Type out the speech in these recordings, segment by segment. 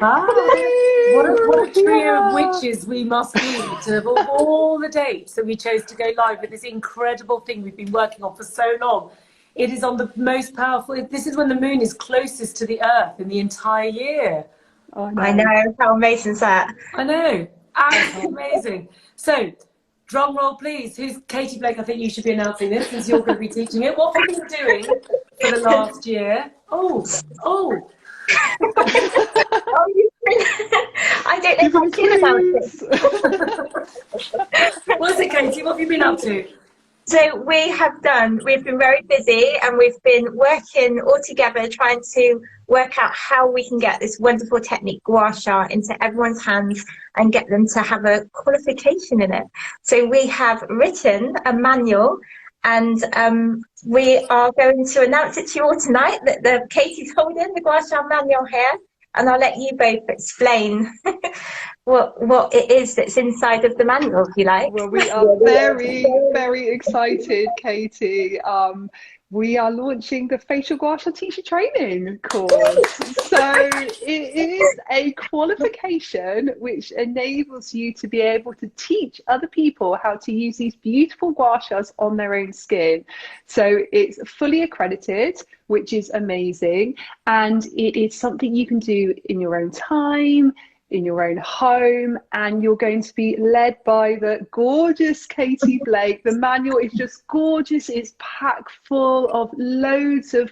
Ah, what a trio of witches we must be to have all the dates that we chose to go live with this incredible thing we've been working on for so long. It is on the most powerful, this is when the moon is closest to the earth in the entire year. I know, how amazing is that? I know, absolutely amazing. So, drum roll please. Who's Katie Blake? I think you should be announcing this since you're going to be teaching it. What have you been doing for the last year? Oh. I don't know anything about it. What is it, Katie? What have you been up to? So we've been very busy, and we've been working all together trying to work out how we can get this wonderful technique Gua Sha into everyone's hands and get them to have a qualification in it. So we have written a manual, and we are going to announce it to you all tonight that Katie's holding the Gua Sha manual here. And I'll let you both explain what it is that's inside of the manual, if you like. Well, we are very, very excited, Katie. We are launching the Facial Gua Sha teacher training course. So it is a qualification which enables you to be able to teach other people how to use these beautiful gua shas on their own skin. So it's fully accredited, which is amazing. And it is something you can do in your own time, in your own home, and you're going to be led by the gorgeous Katie Blake. The manual is just gorgeous. It's packed full of loads of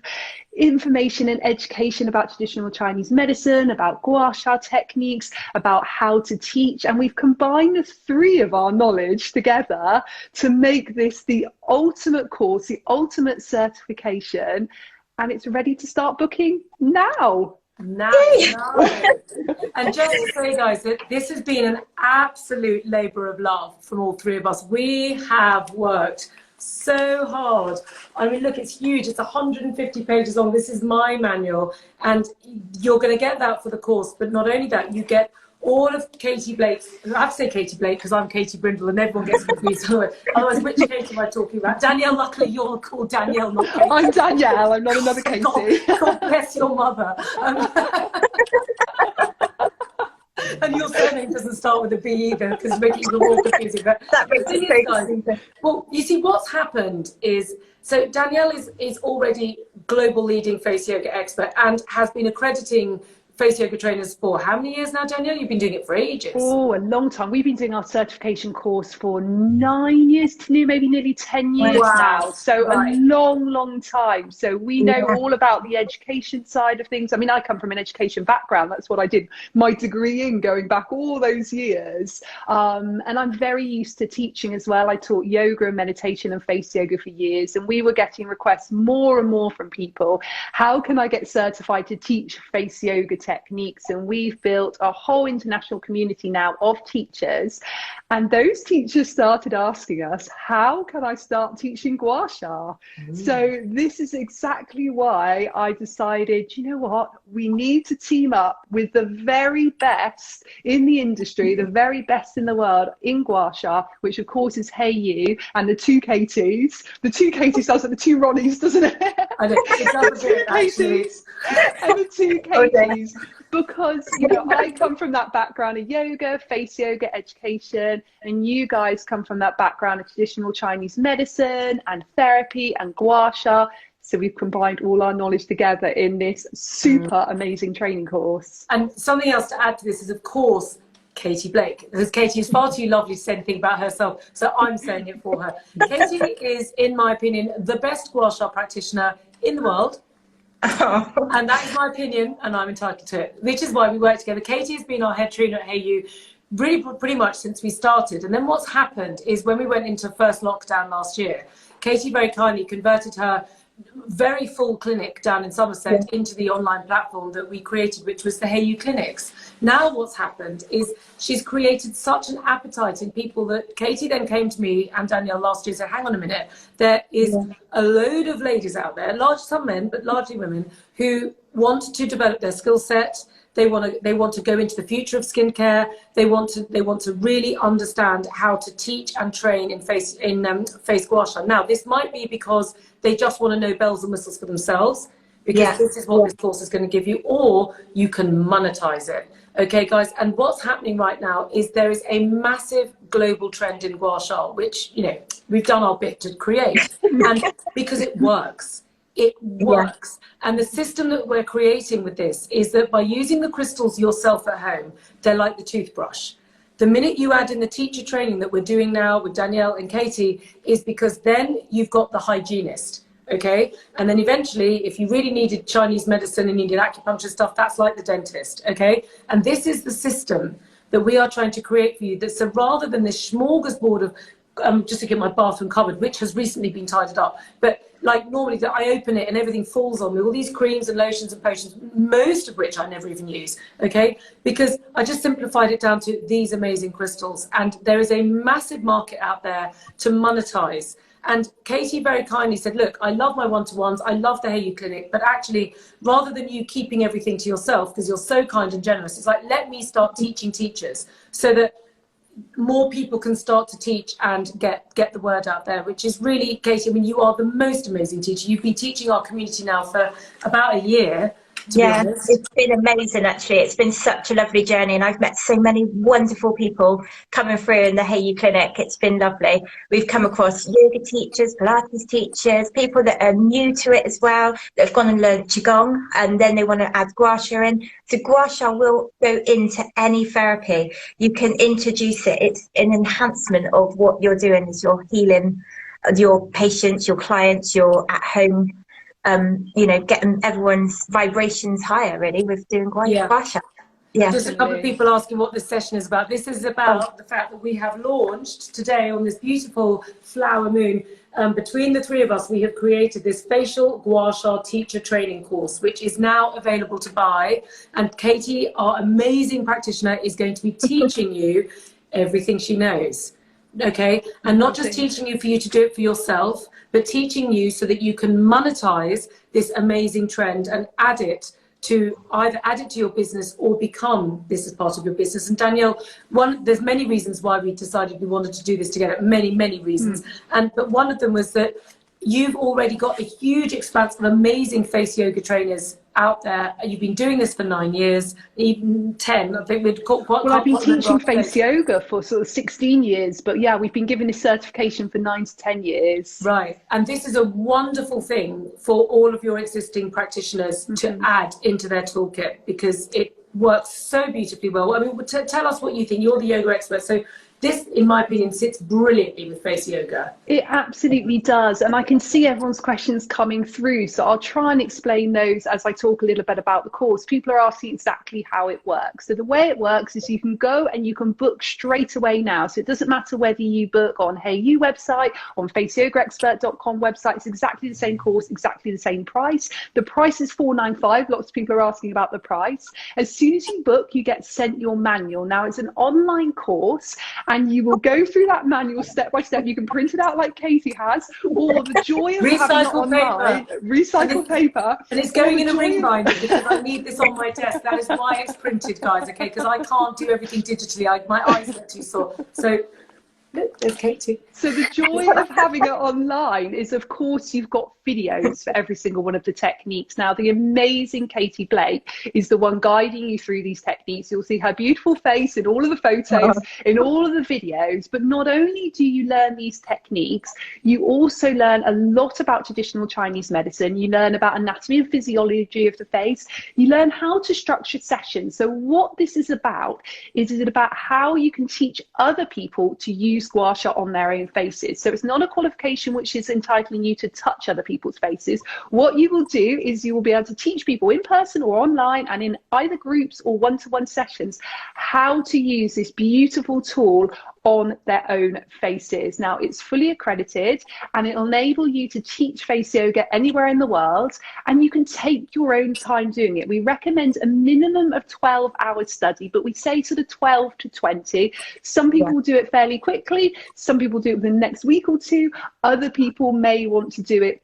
information and education about traditional Chinese medicine, about gua sha techniques, about how to teach. And we've combined the three of our knowledge together to make this the ultimate course, the ultimate certification. And it's ready to start booking now. Now. And just to say, guys, that this has been an absolute labour of love from all three of us. We have worked so hard. I mean, look, it's huge. It's 150 pages long. This is my manual, and you're going to get that for the course. But not only that, you get all of Katie Blake's, I have to say Katie Blake because I'm Katie Brindle and everyone gets confused. Otherwise, which Katie am I talking about? Danielle, luckily you're called Danielle, not Katie. I'm Danielle, I'm not another Katie. God bless your mother. And your surname doesn't start with a B either, because it's making it even more confusing. But that makes it very confusing. Well, you see, what's happened is, so Danielle is already global leading face yoga expert and has been accrediting face yoga trainers for how many years now, Danielle? You've been doing it for ages. Oh, a long time. We've been doing our certification course for 9 years to maybe nearly 10 years now. So a long time. So we know all about the education side of things. I mean, I come from an education background. That's what I did my degree in, going back all those years. And I'm very used to teaching as well. I taught yoga and meditation and face yoga for years. And we were getting requests more and more from people. How can I get certified to teach face yoga techniques? And we've built a whole international community now of teachers, and those teachers started asking us, how can I start teaching gua sha? So this is exactly why I decided, you know what, we need to team up with the very best in the industry, the very best in the world in gua sha, which of course is Hey You, and the two Katies. The two Katies sounds like the two Ronnies, doesn't it? I know, it does a bit, actually. And the two Katies. Because, you know, I come from that background of yoga, face yoga education, and you guys come from that background of traditional Chinese medicine and therapy and gua sha. So we've combined all our knowledge together in this super amazing training course. And something else to add to this is, of course, Katie Blake, because Katie is far too lovely to say anything about herself, so I'm saying it for her. Katie is, in my opinion, the best gua sha practitioner in the world. And that is my opinion, and I'm entitled to it, which is why we work together. Katie has been our head trainer at Hey You really pretty much since we started. And then what's happened is, when we went into first lockdown last year, Katie very kindly converted her very full clinic down in Somerset into the online platform that we created, which was the Hey You clinics. Now what's happened is she's created such an appetite in people that Katie then came to me and Danielle last year and said, hang on a minute, there is a load of ladies out there, some men, but largely women, who want to develop their skill set. They want to go into the future of skincare. They want to really understand how to teach and train in face gua sha. Now, this might be because they just want to know bells and whistles for themselves, because this is what this course is going to give you, or you can monetize it. Okay, guys, and what's happening right now is there is a massive global trend in Gua Sha, which, you know, we've done our bit to create, and because it works. It works. And the system that we're creating with this is that by using the crystals yourself at home, they're like the toothbrush. The minute you add in the teacher training that we're doing now with Danielle and Katie is because then you've got the hygienist, okay? And then eventually, if you really needed Chinese medicine and needed acupuncture stuff, that's like the dentist, okay? And this is the system that we are trying to create for you. That, so rather than this smorgasbord of, just to get my bathroom cupboard, which has recently been tidied up, but like normally I open it and everything falls on me, all these creams and lotions and potions, most of which I never even use, okay? Because I just simplified it down to these amazing crystals, and there is a massive market out there to monetize. And Katie very kindly said, look, I love my one-to-ones, I love the Hey You Clinic, but actually, rather than you keeping everything to yourself, because you're so kind and generous, it's like, let me start teaching teachers so that more people can start to teach and get the word out there, which is really, Katie, I mean, you are the most amazing teacher. You've been teaching our community now for about a year, to be honest. It's been amazing, actually. It's been such a lovely journey, and I've met so many wonderful people coming through in the Hey You Clinic. It's been lovely. We've come across yoga teachers, Pilates teachers, people that are new to it as well, that have gone and learned Qigong, and then they want to add Gua Sha in. So Gua Sha will go into any therapy. You can introduce it. It's an enhancement of what you're doing, is you're healing your patients, your clients, your at home, you know, getting everyone's vibrations higher, really, with doing Gua Sha. Yeah. Just a couple of people asking what this session is about. This is about the fact that we have launched today on this beautiful flower moon. Between the three of us, we have created this facial Gua Sha teacher training course, which is now available to buy. And Katie, our amazing practitioner, is going to be teaching you everything she knows. Okay, and not just teaching you for you to do it for yourself, but teaching you so that you can monetize this amazing trend and add it to either add it to your business or become this as part of your business. And Danielle, there's many reasons why we decided we wanted to do this together, many reasons. But one of them was that you've already got a huge expanse of amazing face yoga trainers out there. You've been doing this for 9 years, even 10. I think we'd call, well, I've been teaching face yoga for sort of 16 years, but yeah, we've been given this certification for 9 to 10 years. Right, and this is a wonderful thing for all of your existing practitioners to add into their toolkit, because it works so beautifully well. I mean, tell us what you think. You're the yoga expert, so this, in my opinion, sits brilliantly with face yoga. It absolutely does. And I can see everyone's questions coming through. So I'll try and explain those as I talk a little bit about the course. People are asking exactly how it works. So the way it works is you can go and you can book straight away now. So it doesn't matter whether you book on Hey You website, on faceyogaexpert.com website. It's exactly the same course, exactly the same price. The price is $495. Lots of people are asking about the price. As soon as you book, you get sent your manual. Now, it's an online course, and you will go through that manual step by step. You can print it out like Katie has, or the joy of having it online. Recycled paper. And it's going in a ring binder, because I need this on my desk. That is why it's printed, guys, okay? Because I can't do everything digitally. My eyes get too sore. So there's Katie. So the joy of having it online is, of course, you've got videos for every single one of the techniques. Now, the amazing Katie Blake is the one guiding you through these techniques. You'll see her beautiful face in all of the photos, in all of the videos. But not only do you learn these techniques, you also learn a lot about traditional Chinese medicine. You learn about anatomy and physiology of the face. You learn how to structure sessions. So what this is about is it about how you can teach other people to use Gua Sha on their own faces. So it's not a qualification which is entitling you to touch other people's faces. What you will do is you will be able to teach people in person or online, and in either groups or one-to-one sessions, how to use this beautiful tool on their own faces. Now, it's fully accredited, and it'll enable you to teach face yoga anywhere in the world, and you can take your own time doing it. We recommend a minimum of 12 hours study, but we say sort of 12 to 20. Some people will do it fairly quickly. Some people do it within the next week or two. Other people may want to do it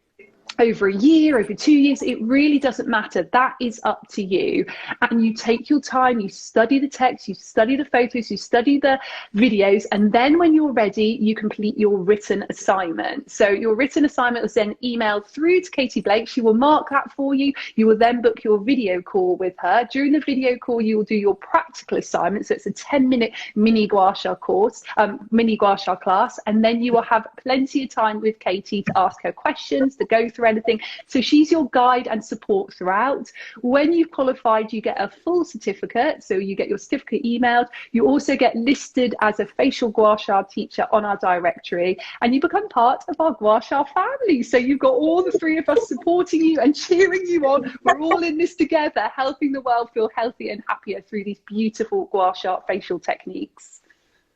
over a year, over 2 years, it really doesn't matter. That is up to you. And you take your time, you study the text, you study the photos, you study the videos, and then when you're ready, you complete your written assignment. So your written assignment was then emailed through to Katie Blake. She will mark that for you. You will then book your video call with her. During the video call, you will do your practical assignment. So it's a 10-minute mini Gua Sha course, mini Gua Sha class, and then you will have plenty of time with Katie to ask her questions, to go through anything. So she's your guide and support throughout. When you've qualified, you get a full certificate. So you get your certificate emailed. You also get listed as a facial Gua Sha teacher on our directory, and you become part of our Gua Sha family. So you've got all the three of us supporting you and cheering you on. We're all in this together, helping the world feel healthier and happier through these beautiful Gua Sha facial techniques.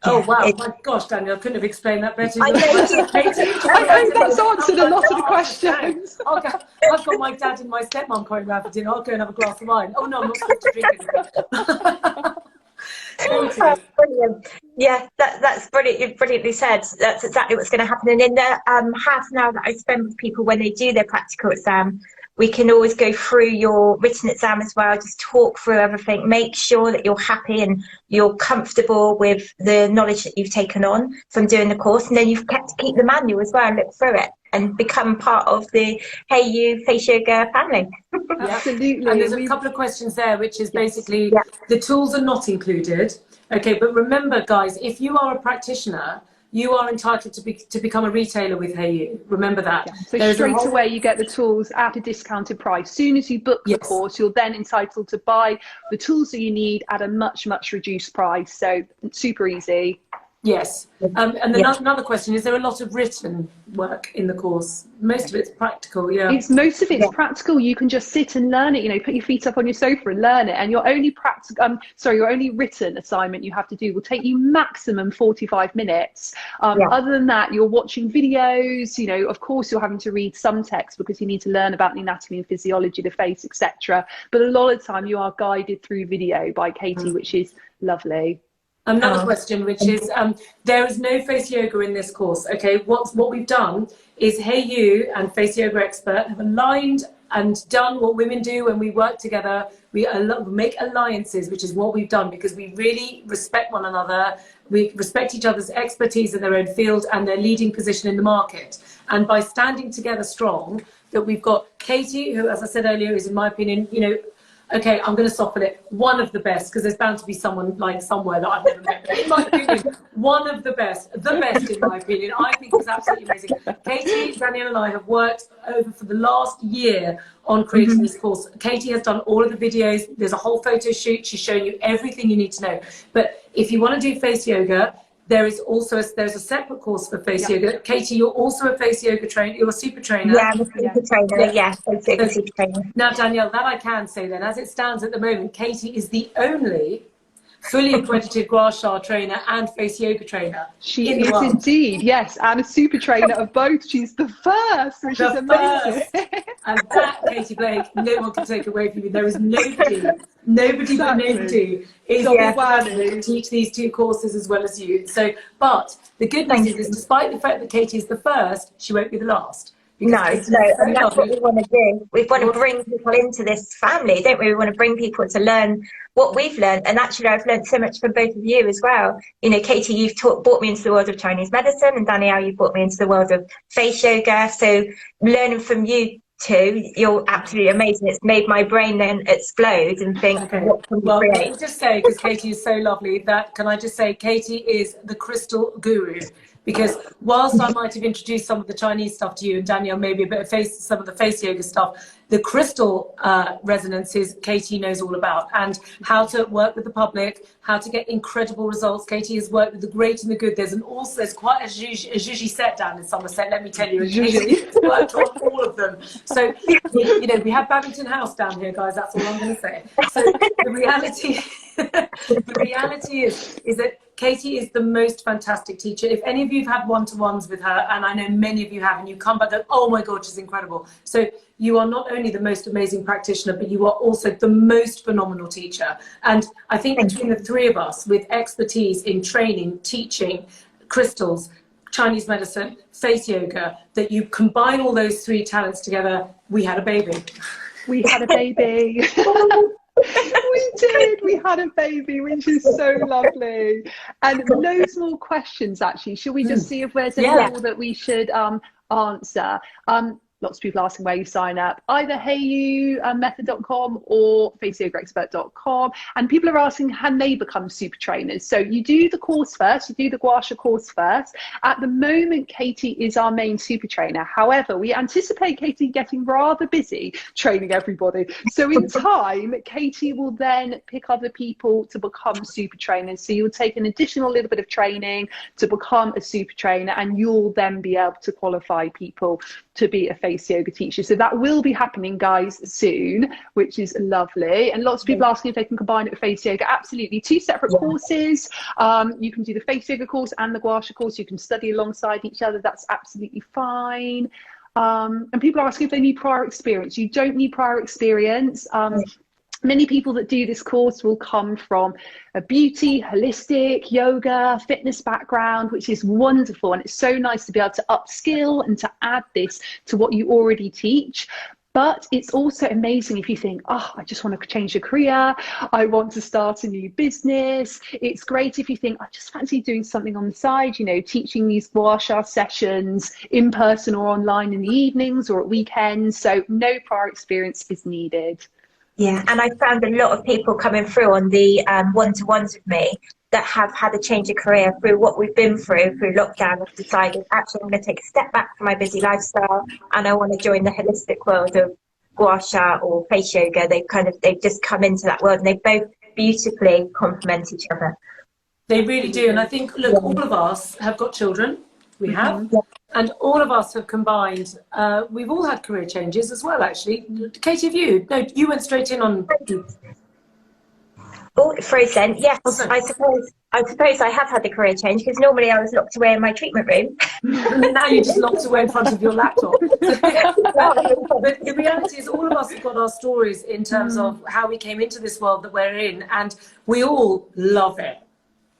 Oh wow, my gosh, Danielle, couldn't have explained that better. I hope that's answered a lot of the questions. I've got my dad and my stepmom coming round for dinner. I'll go and have a glass of wine. Oh no, I'm not supposed to drink anything. Brilliant. Yeah, that's brilliant. You've brilliantly said. That's exactly what's going to happen. And in the half an hour that I spend with people when they do their practical exam, we can always go through your written exam as well, just talk through everything, make sure that you're happy and you're comfortable with the knowledge that you've taken on from doing the course. And then you've kept to keep the manual as well and look through it and become part of the Hey You Face Yoga family. Absolutely. And there's a couple of questions there, which is basically the tools are not included. Okay, but remember, guys, if you are a practitioner, you are entitled to become a retailer with Hey You. Remember that. So straight away you get the tools at a discounted price. Soon as you book the course, you're then entitled to buy the tools that you need at a much reduced price. So super easy. Yes. And then another question, is there a lot of written work in the course? Most of it's practical, Most of it's practical. You can just sit and learn it, you know, put your feet up on your sofa and learn it. And your only your only written assignment you have to do will take you maximum 45 minutes. Other than that, you're watching videos, you know, of course you're having to read some text because you need to learn about the anatomy and physiology of the face, etc. But a lot of the time you are guided through video by Katie, which is lovely. Another question, which is, there is no face yoga in this course. Okay, what we've done is Hey You and Face Yoga Expert have aligned and done what women do when we work together. We make alliances, which is what we've done because we really respect one another. We respect each other's expertise in their own field and their leading position in the market. And by standing together strong, that we've got Katie, who, as I said earlier, is, in my opinion, you know, okay, I'm going to soften it, one of the best, because there's bound to be someone like somewhere that I've never met. But in my opinion, one of the best in my opinion. I think it's absolutely amazing. Katie, Danielle and I have worked over for the last year on creating this course. Katie has done all of the videos. There's a whole photo shoot. She's showing you everything you need to know. But if you want to do face yoga, there is also there's a separate course for face yoga. Katie, you're also a face yoga trainer. You're a super trainer. Yeah, I'm a super trainer. Super trainer. Now, Danielle, that I can say then, as it stands at the moment, Katie is the only fully accredited Gua Sha trainer and face yoga trainer. She is indeed, yes, and a super trainer of both. She's the first, which is amazing. And that, Katie Blake, no one can take away from you. There is nobody but nobody is to teach these two courses as well as you. So, but the good news is, despite the fact that Katie is the first, she won't be the last. No, and that's what we want to do. We want to bring people into this family, don't we? We want to bring people to learn what we've learned. And actually, I've learned so much from both of you as well. You know, Katie, you've brought me into the world of Chinese medicine, and Danielle, you've brought me into the world of face yoga. So learning from you two, you're absolutely amazing. It's made my brain then explode and think, what can we create? Let me just say, because Katie is so lovely, that can I just say, Katie is the crystal guru. Because whilst I might have introduced some of the Chinese stuff to you, and Danielle maybe a bit of some of the face yoga stuff, the crystal resonances Katie knows all about, and how to work with the public, how to get incredible results. Katie has worked with the great and the good. There's quite a zhuzhi set down in Somerset, let me tell you. Katie's worked on all of them. So, you know, we have Babington House down here, guys. That's all I'm going to say. So the reality is that Katie is the most fantastic teacher. If any of you have had one-to-ones with her, and I know many of you have, and you come back, oh my God, she's incredible. So you are not only the most amazing practitioner, but you are also the most phenomenal teacher. And I think between the three of us, with expertise in training, teaching, crystals, Chinese medicine, face yoga, that you combine all those three talents together, we had a baby. We had a baby. We did. We had a baby, which is so lovely. And loads more questions, actually. Should we just see if there's any more that we should answer? Lots of people asking where you sign up, either heyyou-method.com or faceyogaexpert.com. And people are asking, can they become super trainers? So you do the course first, you do the Gua Sha course first. At the moment, Katie is our main super trainer. However, we anticipate Katie getting rather busy training everybody. So in time, Katie will then pick other people to become super trainers. So you'll take an additional little bit of training to become a super trainer, and you'll then be able to qualify people to be a face yoga teacher. So that will be happening, guys, soon, which is lovely. And lots of people asking if they can combine it with face yoga. Absolutely. 2 separate courses. You can do the face yoga course and the Gua Sha course. You can study alongside each other. That's absolutely fine. And people are asking if they need prior experience. You don't need prior experience. Many people that do this course will come from a beauty, holistic, yoga, fitness background, which is wonderful. And it's so nice to be able to upskill and to add this to what you already teach. But it's also amazing if you think, oh, I just want to change a career. I want to start a new business. It's great if you think, I just fancy doing something on the side, you know, teaching these Gua Sha sessions in person or online in the evenings or at weekends. So no prior experience is needed. Yeah, and I found a lot of people coming through on the one-to-ones with me that have had a change of career through what we've been through lockdown. Have decided, actually, I'm going to take a step back from my busy lifestyle and I want to join the holistic world of Gua Sha or face yoga. They've just come into that world, and they both beautifully complement each other. They really do. And I think, look, all of us have got children. We have. And all of us have combined. We've all had career changes as well, actually. Katie, have you? No, you went straight in on... Oh, frozen. Yes, I suppose I have had a career change, because normally I was locked away in my treatment room. Now you're just locked away in front of your laptop. But the reality is, all of us have got our stories in terms of how we came into this world that we're in, and we all love it.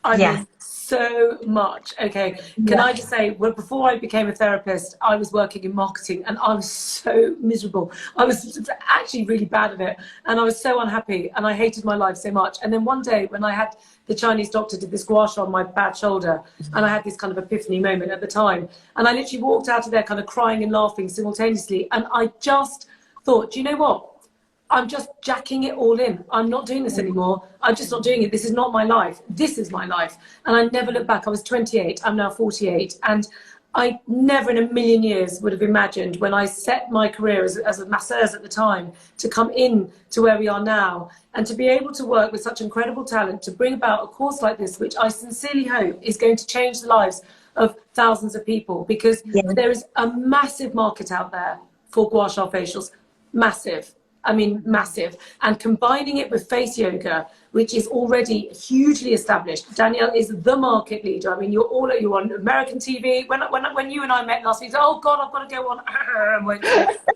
I mean, so much. Okay, can I just say, well, before I became a therapist, I was working in marketing, and I was so miserable. I was actually really bad at it, and I was so unhappy, and I hated my life so much. And then one day, when I had the Chinese doctor did this Gua Sha on my bad shoulder, and I had this kind of epiphany moment at the time, and I literally walked out of there kind of crying and laughing simultaneously, and I just thought, do you know what? I'm just jacking it all in. I'm not doing this anymore. I'm just not doing it. This is not my life. This is my life. And I never look back. I was 28. I'm now 48. And I never in a million years would have imagined, when I set my career as a masseuse at the time, to come in to where we are now, and to be able to work with such incredible talent, to bring about a course like this, which I sincerely hope is going to change the lives of thousands of people, because there is a massive market out there for Gua Sha facials. Massive. I mean, massive. And combining it with face yoga, which is already hugely established. Danielle is the market leader. I mean, you're on American TV. When you and I met last week, oh God, I've got to go on,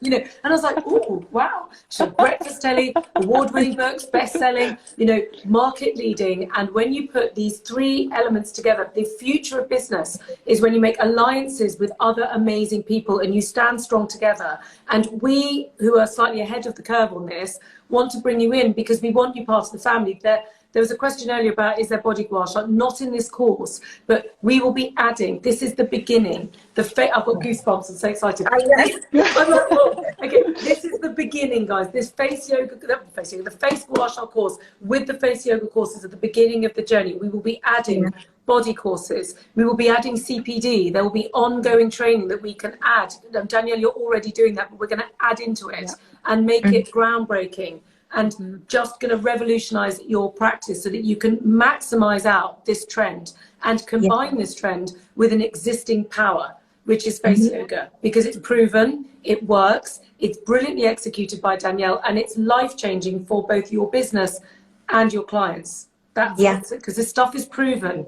you know. And I was like, oh wow, so breakfast telly, award-winning books, best-selling, you know, market leading. And when you put these three elements together, the future of business is when you make alliances with other amazing people and you stand strong together. And we, who are slightly ahead of the curve on this, want to bring you in because we want you part of the family. There was a question earlier about, is there body Gua Sha? Not in this course, but we will be adding. This is the beginning. I've got goosebumps. I'm so excited. I'm like, oh, okay, this is the beginning, guys. This the face Gua Sha course with the face yoga courses at the beginning of the journey. We will be adding body courses. We will be adding CPD. There will be ongoing training that we can add. Danielle, you're already doing that, but we're going to add into it and make it groundbreaking. And just going to revolutionize your practice so that you can maximize out this trend and combine this trend with an existing power, which is face yoga, because it's proven, it works, it's brilliantly executed by Danielle, and it's life-changing for both your business and your clients. That's it, because this stuff is proven.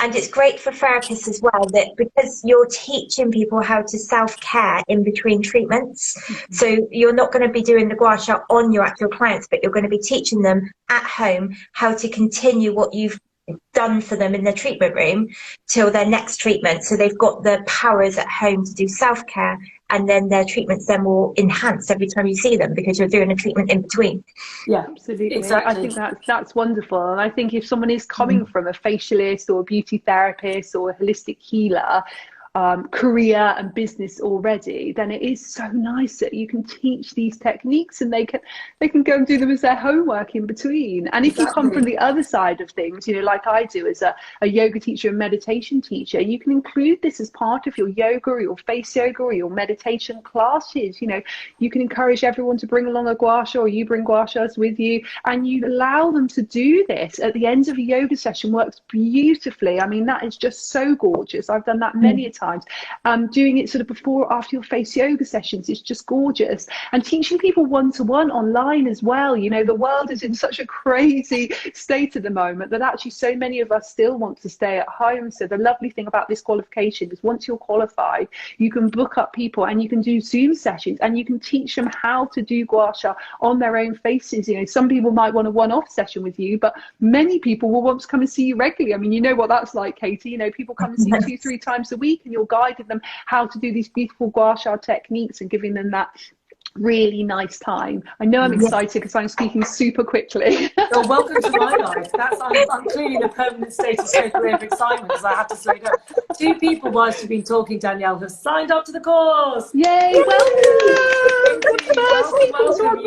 And it's great for therapists as well, that because you're teaching people how to self-care in between treatments. So you're not going to be doing the Gua Sha on your actual clients, but you're going to be teaching them at home how to continue what you've done for them in the treatment room till their next treatment. So they've got the powers at home to do self-care, and then their treatments then will enhance every time you see them because you're doing a treatment in between. Yeah, absolutely. exactly. I think that's wonderful. And I think if someone is coming from a facialist or a beauty therapist or a holistic healer, career and business already, then it is so nice that you can teach these techniques and they can go and do them as their homework in between. And if you come from the other side of things, you know, like I do as a yoga teacher and meditation teacher, you can include this as part of your yoga or your face yoga or your meditation classes. You know, you can encourage everyone to bring along a Gua Sha, or you bring Gua Shas with you, and you allow them to do this at the end of a yoga session. Works beautifully. I mean, that is just so gorgeous. I've done that many a time. Doing it sort of before or after your face yoga sessions is just gorgeous, and teaching people one-to-one online as well. You know, the world is in such a crazy state at the moment that actually so many of us still want to stay at home. So the lovely thing about this qualification is once you're qualified, you can book up people and you can do Zoom sessions and you can teach them how to do Gua Sha on their own faces. You know, some people might want a one-off session with you, but many people will want to come and see you regularly. I mean, you know what that's like, Katie. You know, people come and see you 2-3 times a week, and you're guiding them how to do these beautiful Gua Sha techniques and giving them that really nice time. I know I'm excited because I'm speaking super quickly. Well, welcome to my life. I'm clearly in a permanent state of takeaway of excitement because I have to slow down. 2 people, whilst you've been talking, Danielle, have signed up to the course. Yay! Welcome! Welcome.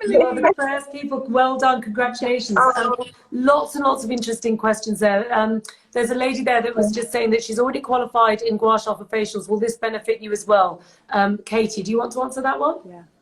You are the first people. Well done. Congratulations. Lots and lots of interesting questions there. There's a lady there that was just saying that she's already qualified in Gua Sha for facials. Will this benefit you as well? Katie, do you want to answer that one?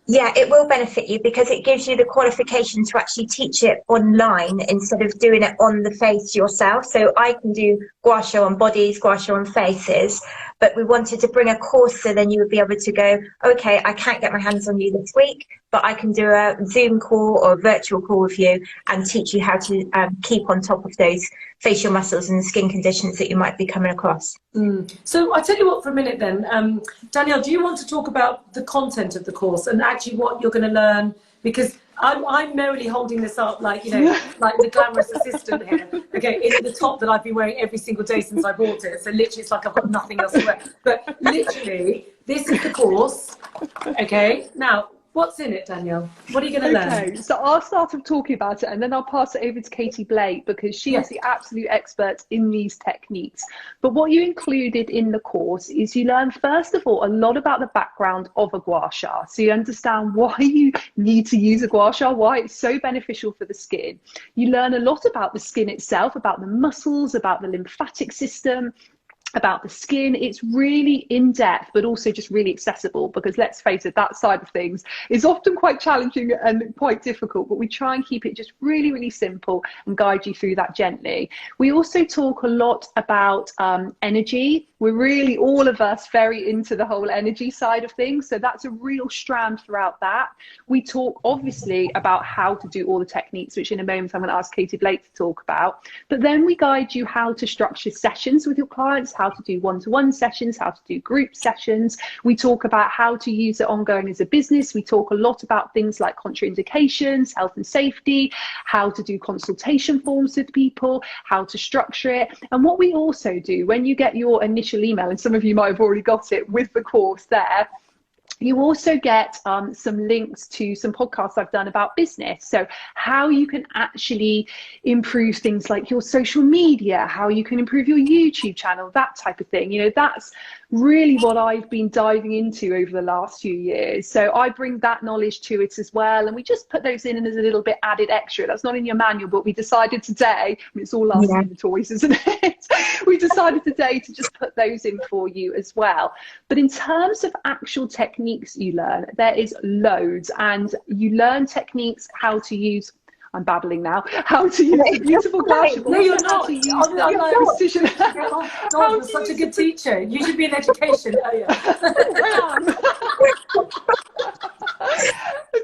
Yeah, it will benefit you because it gives you the qualification to actually teach it online instead of doing it on the face yourself. So I can do Gua Sha on bodies, Gua Sha on faces, but we wanted to bring a course so then you would be able to go, okay, I can't get my hands on you this week, but I can do a Zoom call or a virtual call with you and teach you how to keep on top of those facial muscles and skin conditions that you might be coming across. So I'll tell you what for a minute then. Danielle, do you want to talk about the content of the course and actually what you're going to learn? Because I'm merrily holding this up like, you know, like the glamorous assistant here. Okay, it's the top that I've been wearing every single day since I bought it. So literally it's like I've got nothing else to wear. But literally, this is the course. Okay, now, what's in it, Danielle? What are you going to learn? Okay, so I'll start off talking about it and then I'll pass it over to Katie Blake because she is the absolute expert in these techniques. But what you included in the course is you learn, first of all, a lot about the background of a Gua Sha. So you understand why you need to use a Gua Sha, why it's so beneficial for the skin. You learn a lot about the skin itself, about the muscles, about the lymphatic system, about the skin. It's really in-depth but also just really accessible because let's face it, that side of things is often quite challenging and quite difficult, but we try and keep it just really, really simple and guide you through that gently. We also talk a lot about energy. We're really, all of us, very into the whole energy side of things, so that's a real strand throughout that. We talk obviously about how to do all the techniques, which in a moment I'm going to ask Katie Blake to talk about, but then we guide you how to structure sessions with your clients, how to do one-to-one sessions, how to do group sessions. We talk about how to use it ongoing as a business. We talk a lot about things like contraindications, health and safety, how to do consultation forms with people, how to structure it. And what we also do when you get your initial email, and some of you might have already got it with the course there, you also get some links to some podcasts I've done about business. So how you can actually improve things like your social media, how you can improve your YouTube channel, that type of thing. You know, that's really what I've been diving into over the last few years. So I bring that knowledge to it as well. And we just put those in as a little bit added extra. That's not in your manual, but we decided today, I mean, it's all last minute toys, isn't it? We decided today to just put those in for you as well. But in terms of actual techniques you learn, there is loads, and you learn techniques, how to use, I'm babbling now, how to use a beautiful glass. No, you're not. I'm not. Precision. Oh, God, you're such a good teacher. You should be in education. Oh, yeah.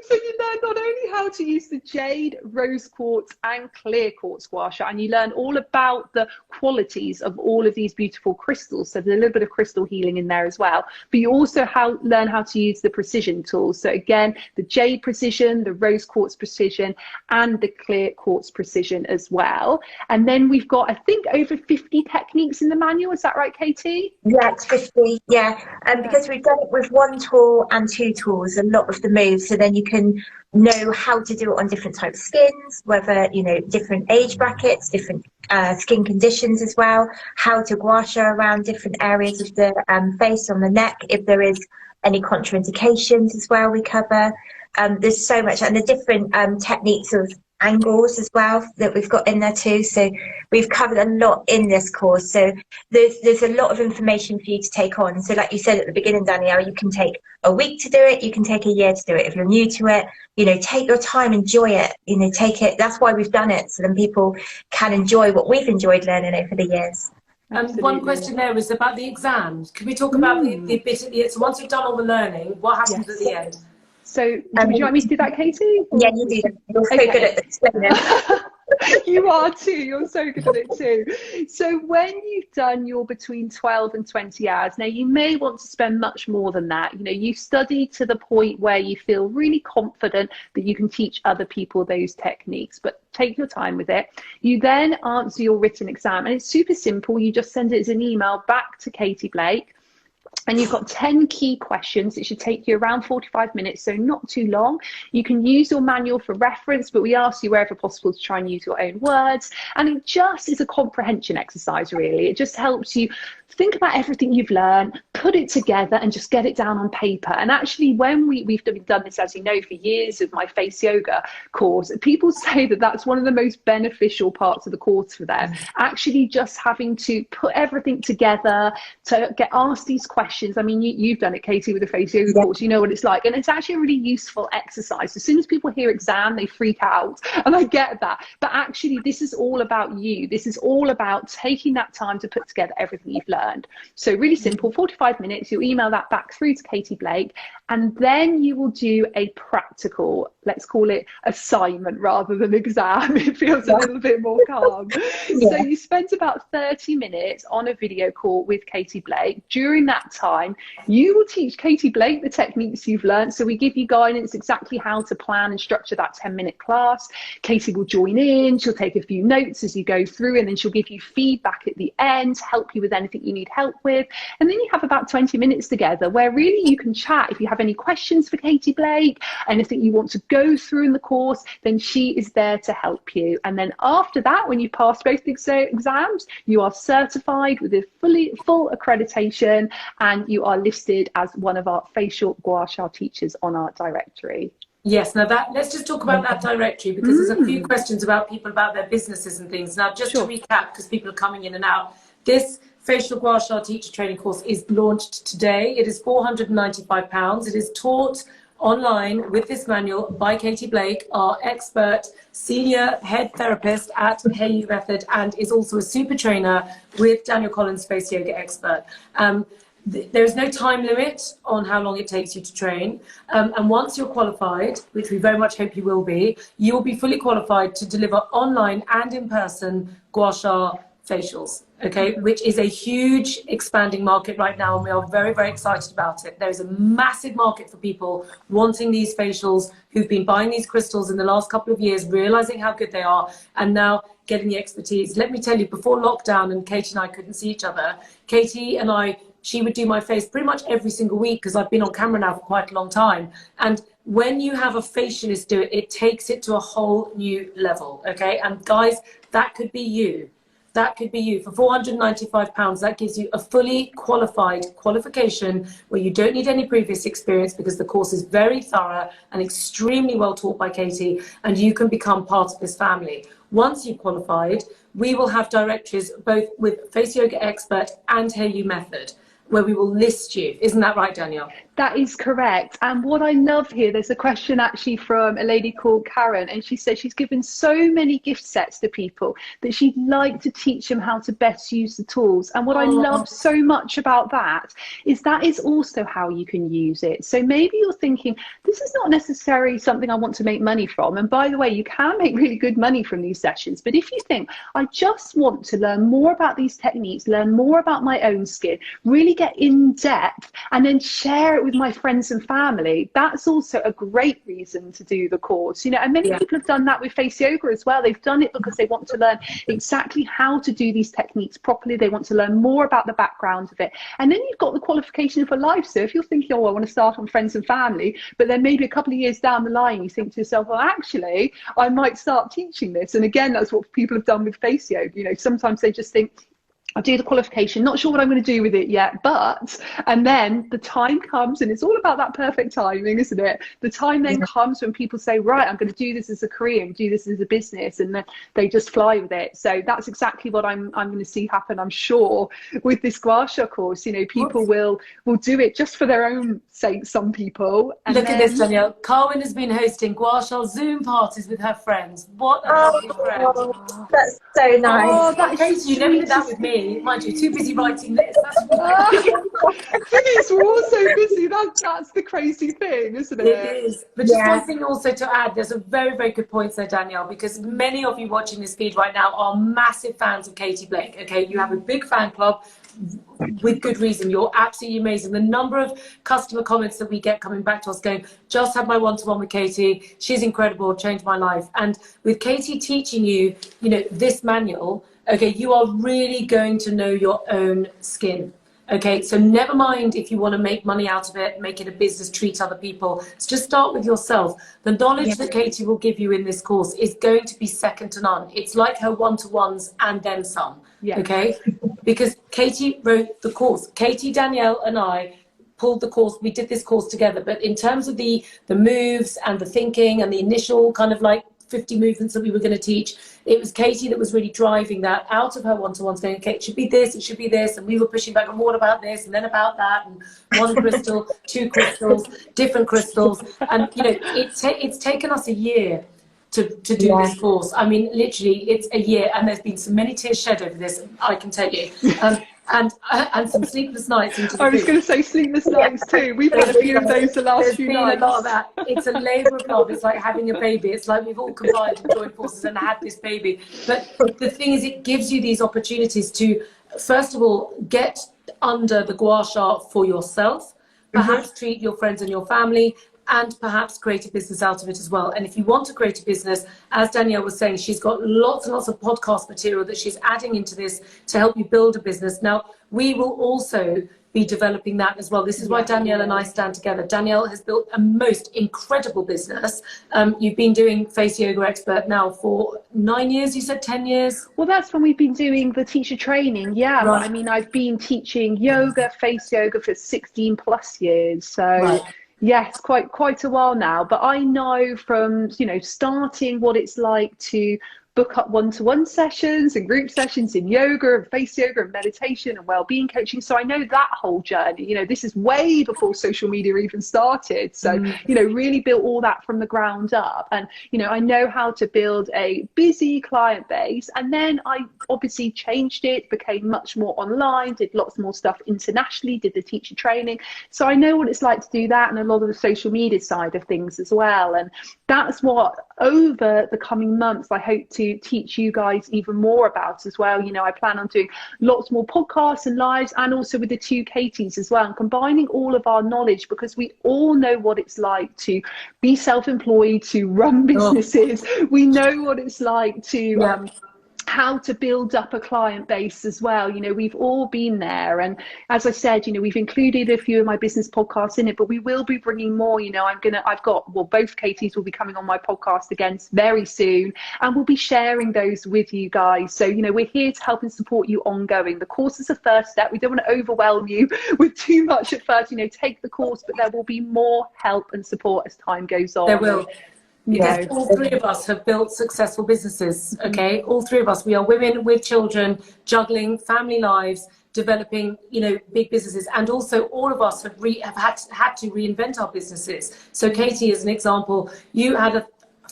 So you learn not only how to use the jade, rose quartz and clear quartz gua sha, and you learn all about the qualities of all of these beautiful crystals. So there's a little bit of crystal healing in there as well. But you also learn how to use the precision tools. So again, the jade precision, the rose quartz precision and the clear quartz precision as well. And then we've got, I think, over 50 techniques in the manual. Is that right, Katie? Yeah, it's 50. Yeah, and because we've done it with one tool and two tools, a lot of the moves, so then you can know how to do it on different types of skins, whether, you know, different age brackets, different skin conditions as well, how to gua sha around different areas of the face, on the neck, if there is any contraindications as well, we cover. There's so much, and the different techniques of angles as well that we've got in there too. So we've covered a lot in this course. So there's a lot of information for you to take on. So like you said at the beginning, Danielle, you can take a week to do it, you can take a year to do it. If you're new to it, you know, take your time, enjoy it, you know, take it. That's why we've done it, so then people can enjoy what we've enjoyed learning over the years. And one question there was about the exams. Can we talk about the bit at the end? So once you've done all the learning, what happens at the end? So would you like me to do that, Katie? Yeah, you do. You're so good at explaining. You are too. You're so good at it too. So when you've done your between 12 and 20 hours, now you may want to spend much more than that. You know, you study to the point where you feel really confident that you can teach other people those techniques, but take your time with it. You then answer your written exam, and it's super simple. You just send it as an email back to Katie Blake. And you've got 10 key questions. It should take you around 45 minutes, so not too long. You can use your manual for reference, but we ask you wherever possible to try and use your own words. And it just is a comprehension exercise, really. It just helps you think about everything you've learned, put it together and just get it down on paper. And actually, when we've done this, as you know, for years with my face yoga course, people say that that's one of the most beneficial parts of the course for them. Actually, just having to put everything together, to get asked these questions. I mean, you've done it, Katie, with the face yoga course. You know what it's like. And it's actually a really useful exercise. As soon as people hear exam, they freak out. And I get that. But actually, this is all about you. This is all about taking that time to put together everything you've learned. So really simple, 45 minutes, you'll email that back through to Katie Blake, and then you will do a practical, let's call it assignment rather than exam. It feels a little bit more calm. So you spent about 30 minutes on a video call with Katie Blake. During that time, you will teach Katie Blake the techniques you've learned. So we give you guidance exactly how to plan and structure that 10-minute class. Katie will join in, she'll take a few notes as you go through, and then she'll give you feedback at the end, help you with anything you need help with. And then you have about 20 minutes together where really you can chat. If you have any questions for Katie Blake, anything you want to go through in the course, then she is there to help you. And then after that, when you pass both exams, you are certified with a full accreditation, and you are listed as one of our facial gua sha teachers on our directory. Yes, now let's just talk about that directory, because there's a few questions about people about their businesses and things. Now, just to recap, because people are coming in and out, this facial gua sha teacher training course is launched today. It is £495. It is taught online with this manual by Katie Blake, our expert senior head therapist at Hey You Method, and is also a super trainer with Danielle Collins, face yoga expert. There is no time limit on how long it takes you to train. And once you're qualified, which we very much hope you will be fully qualified to deliver online and in person gua sha facials, okay, which is a huge expanding market right now, and we are very, very excited about it. There is a massive market for people wanting these facials, who've been buying these crystals in the last couple of years, realizing how good they are, and now getting the expertise. Let me tell you, before lockdown and Katie and I couldn't see each other, Katie and I, she would do my face pretty much every single week, because I've been on camera now for quite a long time. And when you have a facialist do it, it takes it to a whole new level, okay? And guys, that could be you. That could be you. For £495, that gives you a fully qualified qualification where you don't need any previous experience, because the course is very thorough and extremely well taught by Katie, and you can become part of this family. Once you've qualified, we will have directories both with Face Yoga Expert and Hey You Method. where we will list you. Isn't that right, Danielle? That is correct. And what I love here, there's a question actually from a lady called Karen, and she said she's given so many gift sets to people that she'd like to teach them how to best use the tools. And what I love so much about that is also how you can use it. So maybe you're thinking, this is not necessarily something I want to make money from. And by the way, you can make really good money from these sessions. But if you think, I just want to learn more about these techniques, learn more about my own skin, really get in depth, and then share it with my friends and family, that's also a great reason to do the course. You know, and many people have done that with face yoga as well. They've done it because they want to learn exactly how to do these techniques properly. They want to learn more about the background of it, and then you've got the qualification for life. So if you're thinking, oh, I want to start on friends and family, but then maybe a couple of years down the line you think to yourself, well, actually I might start teaching this. And again, that's what people have done with face yoga. You know, sometimes they just think, I'll do the qualification, not sure what I'm going to do with it yet, and then the time comes, and it's all about that perfect timing, isn't it? The time then comes when people say, right, I'm going to do this as a career and do this as a business, and then they just fly with it. So that's exactly what I'm going to see happen, I'm sure, with this Gua Sha course. You know, people will do it just for their own sake, some people. And look at this, Danielle. Carwyn has been hosting Gua Sha Zoom parties with her friends. What a lovely friend. That's so nice. Oh, that's crazy. You never did that with me. Mind you, too busy writing this. That's thing is, we're all so busy. That's the crazy thing, isn't it? It is. But just one thing also to add, there's a very, very good point there, Danielle, because many of you watching this feed right now are massive fans of Katie Blake. Okay, you have a big fan club with good reason. You're absolutely amazing. The number of customer comments that we get coming back to us going, just had my one-to-one with Katie. She's incredible, changed my life. And with Katie teaching you, you know, this manual, okay, you are really going to know your own skin. Okay, so never mind if you want to make money out of it, make it a business, treat other people. So just start with yourself. The knowledge that Katie will give you in this course is going to be second to none. It's like her one-to-ones and then some. Okay, because Katie wrote the course. Katie, Danielle, and I pulled the course. We did this course together. But in terms of the moves and the thinking and the initial kind of like 50 movements that we were going to teach, it was Katie that was really driving that out of her one-to-ones, going, okay, it should be this, it should be this, and we were pushing back, and what about this, and then about that, and one crystal, two crystals, different crystals, and you know, it's taken us a year to do this course. I mean, literally, it's a year, and there's been so many tears shed over this, I can tell you. And some sleepless nights. I was going to say sleepless nights too. We've had a few of those the last few nights. There's been a lot of that. It's a labour of love. It's like having a baby. It's like we've all combined and joined forces and had this baby. But the thing is, it gives you these opportunities to, first of all, get under the Gua Sha for yourself, perhaps treat your friends and your family, and perhaps create a business out of it as well. And if you want to create a business, as Danielle was saying, she's got lots and lots of podcast material that she's adding into this to help you build a business. Now, we will also be developing that as well. This is why Danielle and I stand together. Danielle has built a most incredible business. You've been doing Face Yoga Expert now for 9 years, you said 10 years? Well, that's when we've been doing the teacher training. Yeah, right. I mean, I've been teaching yoga, face yoga for 16 plus years. So yes, quite a while now. But I know from, you know, starting what it's like to book up one-to-one sessions and group sessions in yoga and face yoga and meditation and well-being coaching. So I know that whole journey. You know, this is way before social media even started. So, you know, really built all that from the ground up. And, you know, I know how to build a busy client base. And then I obviously changed it, became much more online, did lots more stuff internationally, did the teacher training. So I know what it's like to do that and a lot of the social media side of things as well. And that's what over the coming months I hope to teach you guys even more about as well. You know, I plan on doing lots more podcasts and lives, and also with the two Katies as well, and combining all of our knowledge, because we all know what it's like to be self-employed, to run businesses. We know what it's like to how to build up a client base as well. You know, we've all been there. And as I said, you know, we've included a few of my business podcasts in it, but we will be bringing more. You know, both Katies will be coming on my podcast again very soon, and we'll be sharing those with you guys. So, you know, we're here to help and support you ongoing. The course is a first step. We don't want to overwhelm you with too much at first. You know, take the course, but there will be more help and support as time goes on. There will. Because all three of us have built successful businesses, okay? All three of us, we are women with children, juggling family lives, developing, you know, big businesses. And also all of us have had to reinvent our businesses. So Katie, as an example, you had a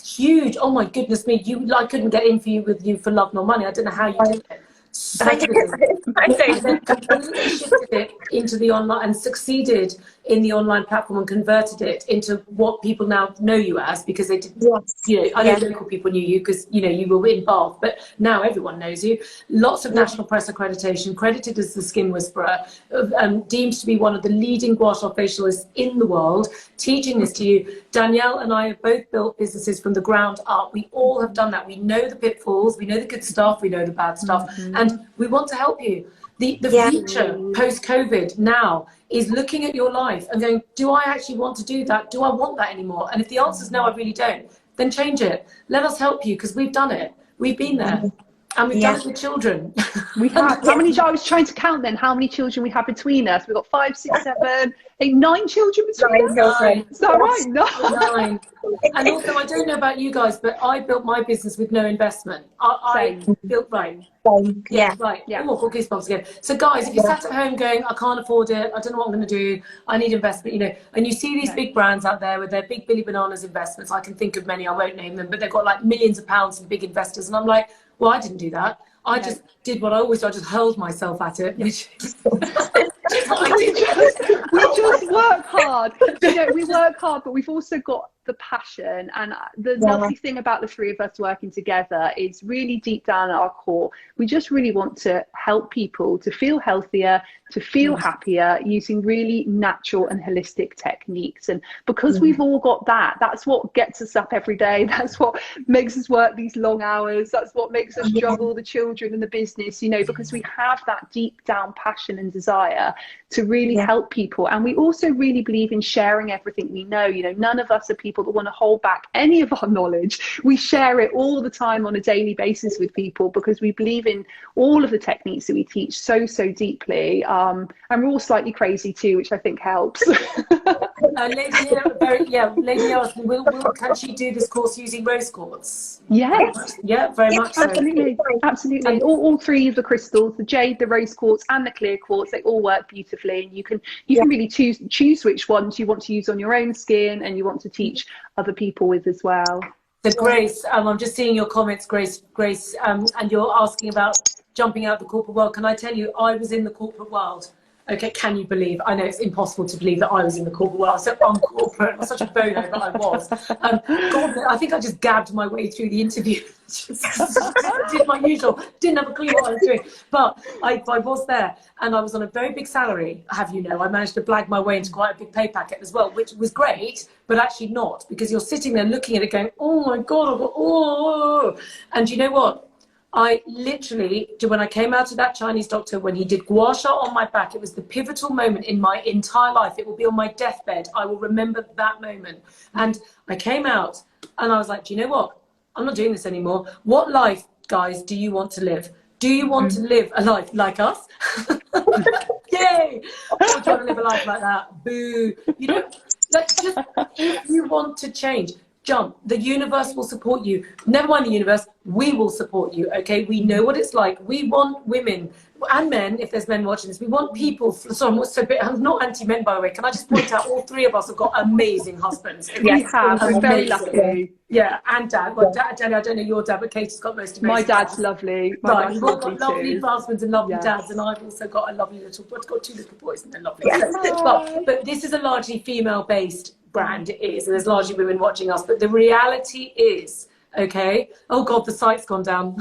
huge, oh my goodness me, I couldn't get in with you for love nor money. I don't know how you did it. So and then completely shifted it into the online and succeeded in the online platform and converted it into what people now know you as, because they did, you know, I know local people knew you because, you know, you were in Bath, but now everyone knows you. Lots of national press accreditation, credited as the Skin Whisperer, deemed to be one of the leading gua sha facialists in the world, teaching this to you. Danielle and I have both built businesses from the ground up. We all have done that. We know the pitfalls, we know the good stuff, we know the bad stuff, and we want to help you. The future post-COVID now is looking at your life and going, do I actually want to do that? Do I want that anymore? And if the answer is no, I really don't, then change it. Let us help you, because we've done it. We've been there. And we've done it with children. We have. How many? I was trying to count then how many children we have between us. We've got 5, 6, 7, 8, 9 children between us. 9. Is that right? 9. And also, I don't know about you guys, but I built my business with no investment. I built right. Yeah. Right. Yeah. Oh, I've got goosebumps again. So guys, if you sat at home going, I can't afford it, I don't know what I'm going to do, I need investment, you know, and you see these big brands out there with their big Billy Bananas investments. I can think of many, I won't name them, but they've got like millions of pounds from big investors. And I'm like, well, I didn't do that. I just did what I always do. I just hurled myself at it. Which we just work hard. You know, we work hard, but we've also got the passion. And the lovely thing about the three of us working together is really deep down at our core, we just really want to help people to feel healthier, to feel happier, using really natural and holistic techniques. And because we've all got that, that's what gets us up every day. That's what makes us work these long hours. That's what makes us juggle the children and the business, you know, because we have that deep down passion and desire to really help people. And we also really believe in sharing everything we know. You know, none of us are people that want to hold back any of our knowledge. We share it all the time on a daily basis with people, because we believe in all of the techniques that we teach so deeply. And we're all slightly crazy too, which I think helps. Lady Nell, can she do this course using rose quartz? Yes. Yeah, very much so. Absolutely. And all three of the crystals, the jade, the rose quartz and the clear quartz, they all work beautifully. And you can really choose which ones you want to use on your own skin and you want to teach other people with as well. So Grace, I'm just seeing your comments, Grace, and you're asking about jumping out of the corporate world. Can I tell you, I was in the corporate world. Okay, can you believe? I know it's impossible to believe that I was in the corporate world. I was so uncorporate. I was such a bono, but I was. God, I think I just gabbed my way through the interview. Did my usual. Didn't have a clue what I was doing. But I was there, and I was on a very big salary, have you know. I managed to blag my way into quite a big pay packet as well, which was great, but actually not, because you're sitting there looking at it going, oh my God, and you know what? I literally, when I came out of that Chinese doctor, when he did Gua Sha on my back, it was the pivotal moment in my entire life. It will be on my deathbed. I will remember that moment. And I came out and I was like, do you know what? I'm not doing this anymore. What life, guys, do you want to live? Do you want to live a life like us? Yay! Or do you want to live a life like that? Boo. You know, just, if you want to change, jump. The universe will support you. Never mind the universe, we will support you, okay? We know what it's like. We want women and men, if there's men watching this, we want people, I'm not anti-men, by the way. Can I just point out, all three of us have got amazing husbands. We have, we're very lucky. Yeah, and dad. Well, Jenny, I don't know your dad, but Katie's got most amazing My dad's lovely. My dad's lovely too. Lovely husbands and lovely dads, and I've also got a lovely little, I've got 2 little boys and they're lovely. But this is a largely female-based brand, it is, and there's largely women watching us, but the reality is, okay, oh God, the site's gone down.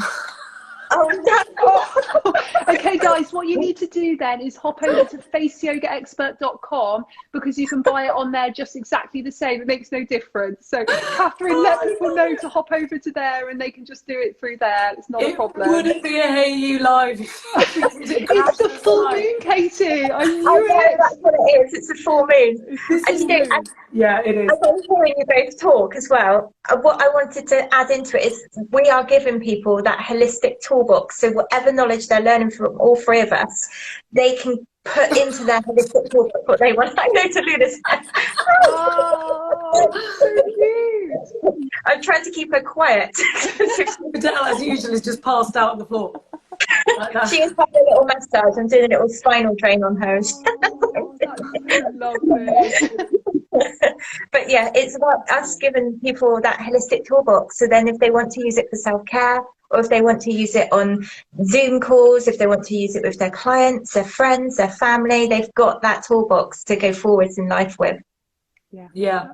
Oh no! Okay, guys, what you need to do then is hop over to faceyogaexpert.com, because you can buy it on there just exactly the same. It makes no difference. So, Catherine, let people know to hop over to there and they can just do it through there. It's not a problem. It wouldn't be a Hey You Live. It's the full moon, Katie. I knew it. That's what it is. It's a full moon. Yeah, it is. As I'm hearing you both talk as well, what I wanted to add into it is we are giving people that holistic toolbox. So whatever knowledge they're learning from all three of us, they can put into their holistic toolbox what they want. I know to Luna's. Oh, so cute. I'm trying to keep her quiet. Danielle, as usual, is just passed out on the floor. Like that. She is having a little massage. I'm doing a little spinal train on her. Oh, that's so lovely. But yeah, it's about us giving people that holistic toolbox. So then if they want to use it for self-care, or if they want to use it on Zoom calls, if they want to use it with their clients, their friends, their family, they've got that toolbox to go forwards in life with. Yeah.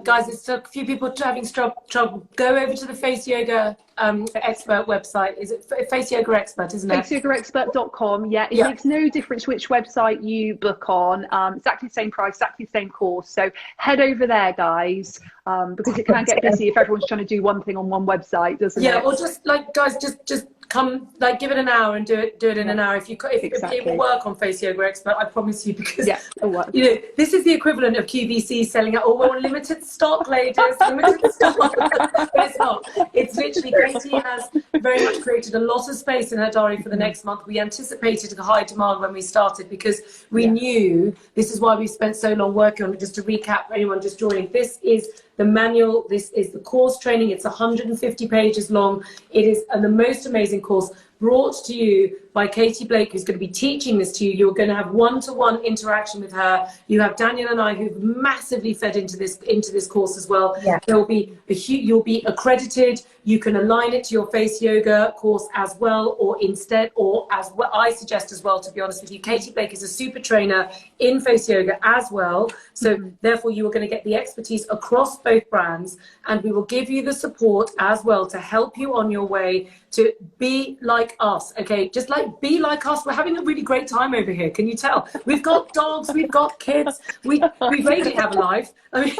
Guys, it's a few people having trouble. Go over to the Face Yoga Expert website. Is it Face Yoga Expert, isn't it? FaceYogaExpert.com. Yeah, it makes no difference which website you book on. Exactly the same price, exactly the same course. So head over there, guys, because it can get busy if everyone's trying to do one thing on one website, doesn't it? Yeah, or just like, guys, just come, like, give it an hour and do it in an hour. If it will work on Face Yoga Expert, I promise you, because it'll work. you know, this is the equivalent of QVC selling it. Oh, we're on limited stock, ladies, limited stock. But it's not. It's literally, Katie has very much created a lot of space in her diary for the next month. We anticipated a high demand when we started, because we knew, this is why we spent so long working on it. Just to recap for anyone just joining, this is the manual, this is the course training. It's 150 pages long. It is the most amazing course, brought to you by Katie Blake, who's going to be teaching this to you. You're going to have one-to-one interaction with her. You have Danielle and I, who've massively fed into this course as well. There will be you'll be accredited. You can align it to your Face Yoga course as well, or instead, or as what I suggest as well, to be honest with you. Katie Blake is a super trainer in Face Yoga as well. So therefore you are going to get the expertise across both brands, and we will give you the support as well to help you on your way to be like us. Okay, just like be like us. We're having a really great time over here. Can you tell? We've got dogs, we've got kids, we really have a life. I mean,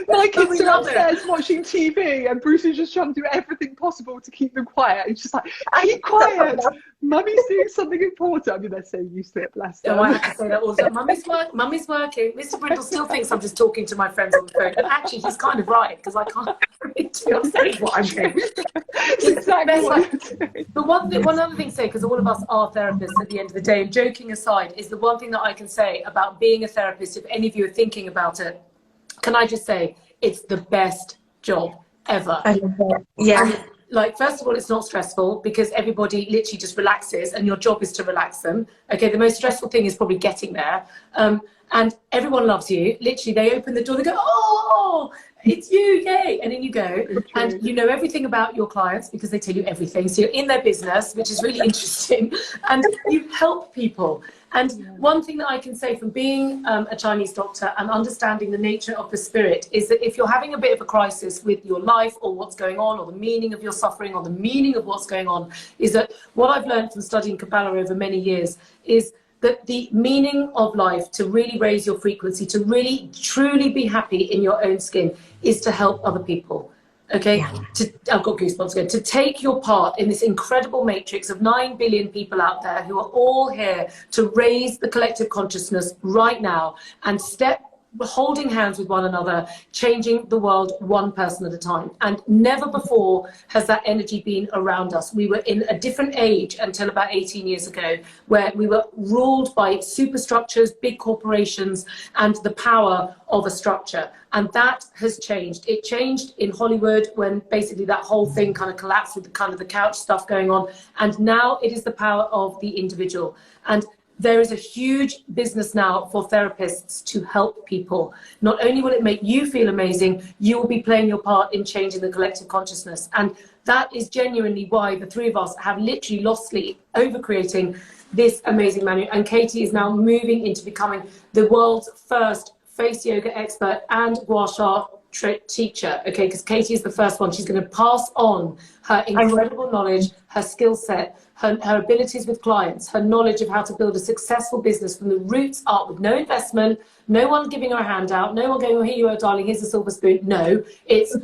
my kids are upstairs watching TV, and Bruce is just trying to do everything possible to keep them quiet. He's just like, keep quiet. Mummy's doing something important. I mean, they're so used to it, bless them. Oh, I have to say that all the time. Mummy's working. Mr. Brindle still thinks I'm just talking to my friends on the phone. And actually, he's kind of right, because I can't really say what I'm doing. Exactly. But one other thing to say, because all of us are therapists at the end of the day, and joking aside, is the one thing that I can say about being a therapist, if any of you are thinking about it, can I just say, it's the best job ever. I love it. Yeah. And, like, first of all, it's not stressful, because everybody literally just relaxes, and your job is to relax them. Okay, the most stressful thing is probably getting there. And everyone loves you. Literally, they open the door, they go, oh, it's you, yay. And then you go, and you know everything about your clients, because they tell you everything. So you're in their business, which is really interesting, and you help people. And one thing that I can say from being a Chinese doctor and understanding the nature of the spirit is that if you're having a bit of a crisis with your life, or what's going on, or the meaning of your suffering, or the meaning of what's going on, is that what I've learned from studying Kabbalah over many years is that the meaning of life, to really raise your frequency, to really truly be happy in your own skin, is to help other people. Okay, I've got goosebumps again. To take your part in this incredible matrix of 9 billion people out there who are all here to raise the collective consciousness right now, and holding hands with one another, changing the world one person at a time. And never before has that energy been around us. We were in a different age until about 18 years ago, where we were ruled by superstructures, big corporations, and the power of a structure. And that has changed. It changed in Hollywood, when basically that whole thing kind of collapsed with the kind of the couch stuff going on. And now it is the power of the individual. And there is a huge business now for therapists to help people. Not only will it make you feel amazing, you will be playing your part in changing the collective consciousness. And that is genuinely why the three of us have literally lost sleep over creating this amazing manual. And Katie is now moving into becoming the world's first Face Yoga expert and Gua Sha teacher, okay, because Katie is the first one. She's going to pass on her incredible knowledge, her skill set, her abilities with clients, her knowledge of how to build a successful business from the roots up, with no investment, no one giving her a handout, no one going, oh, here you are, darling, here's a silver spoon. No, it's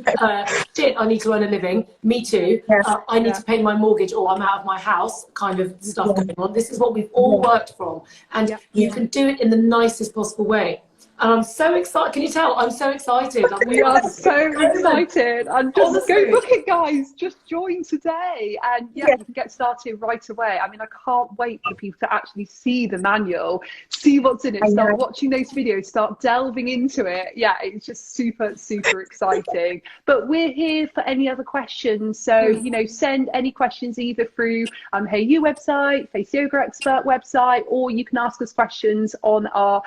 shit, I need to earn a living, me too, I need to pay my mortgage, or I'm out of my house kind of stuff going on. This is what we've all worked from, and you can do it in the nicest possible way. And I'm so excited. Can you tell? I'm so excited. We are so excited. And just Honestly. go book it, guys. Just join today. And yeah, you can get started right away. I mean, I can't wait for people to actually see the manual, see what's in it, start watching those videos, start delving into it. Yeah, it's just super, super exciting. But we're here for any other questions. So, you know, send any questions either through Hey You website, Face Yoga Expert website, or you can ask us questions on our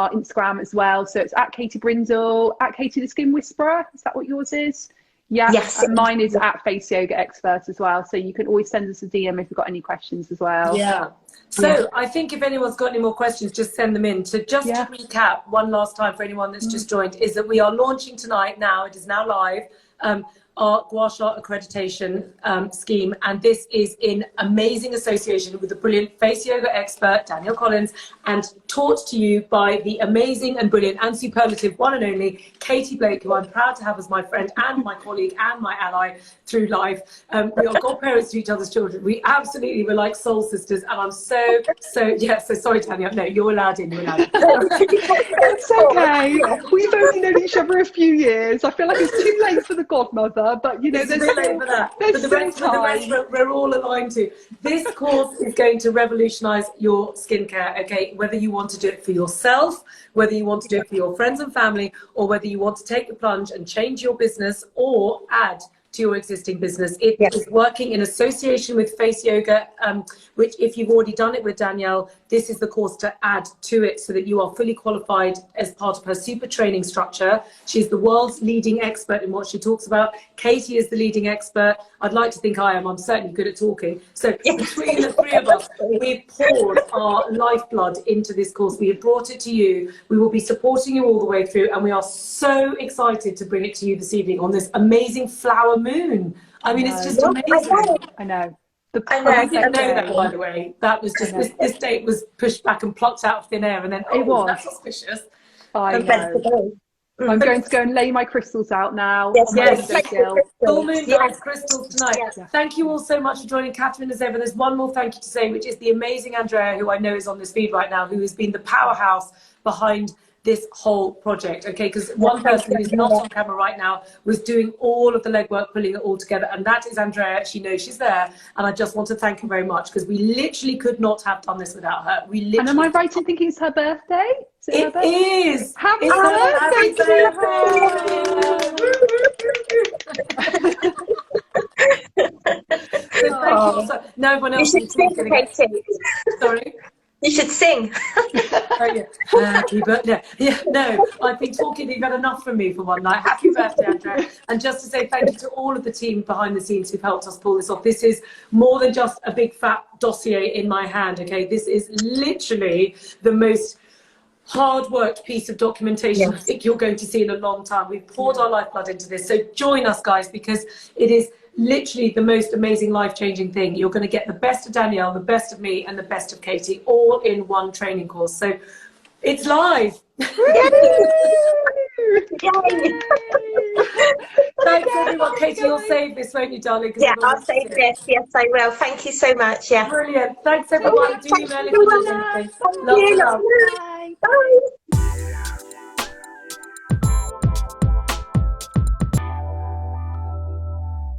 Instagram as well. So it's at Katie Brindle, at Katie the Skin Whisperer. Is that what yours is? Yeah. Yes. And mine is at Face Yoga Expert as well. So you can always send us a DM if you've got any questions as well. Yeah. So I think if anyone's got any more questions, just send them in. So just to recap one last time for anyone that's just joined, is that we are launching tonight now. It is now live. Our Gua Sha accreditation scheme, and this is in amazing association with the brilliant face yoga expert Danielle Collins, and taught to you by the amazing and brilliant and superlative one and only Katie Blake, who I'm proud to have as my friend and my colleague and my ally through life. We are godparents to each other's children. We absolutely were like soul sisters, and I'm so sorry, Danielle. No, you're allowed in. You're allowed in. It's okay. We've only known each other a few years. I feel like it's too late for the godmother. But you know, there's the rest we're all aligned to. This course is going to revolutionize your skincare, okay? Whether you want to do it for yourself, whether you want to do it for your friends and family, or whether you want to take the plunge and change your business or add to your existing business. It is working in association with Face Yoga, which if you've already done it with Danielle, this is the course to add to it so that you are fully qualified as part of her super training structure. She's the world's leading expert in what she talks about. Katie is the leading expert. I'd like to think I am. I'm certainly good at talking. So between the three of us, we've poured our lifeblood into this course. We have brought it to you. We will be supporting you all the way through, and we are so excited to bring it to you this evening on this amazing flower moon. I mean, it's just amazing. I know. I didn't know that, by the way. That was just this date was pushed back and plucked out of thin air, and then it was. That's auspicious. I know. I'm going to go and lay my crystals out now. Yes. Full moon crystals tonight. Thank you all so much for joining. Catherine, as ever, there's one more thank you to say, which is the amazing Andrea, who I know is on this feed right now, who has been the powerhouse behind this whole project, okay? Because one person who's not on camera right now was doing all of the legwork, pulling it all together, and that is Andrea. She knows she's there, and I just want to thank her very much, because we literally could not have done this without her. We literally. And am I right in thinking it's her birthday? It is. Happy birthday to her! No one else. You should sing, Katie. Sorry. You should sing. Happy birthday. No, I've been talking. You've had enough from me for one night. Happy birthday, Andrea. And just to say thank you to all of the team behind the scenes who've helped us pull this off. This is more than just a big fat dossier in my hand, okay? This is literally the most hard-worked piece of documentation I think you're going to see in a long time. We've poured our lifeblood into this. So join us, guys, because it is literally the most amazing, life-changing thing. You're going to get the best of Danielle, the best of me, and the best of Katie, all in one training course. So it's live. Thanks, everyone. Katie, you'll save this, won't you, darling? Yeah, I'll save this. Yes, I will. Thank you so much. Yeah. Brilliant. Thanks, everyone. Do email if you need anything. Love you. Bye. Bye.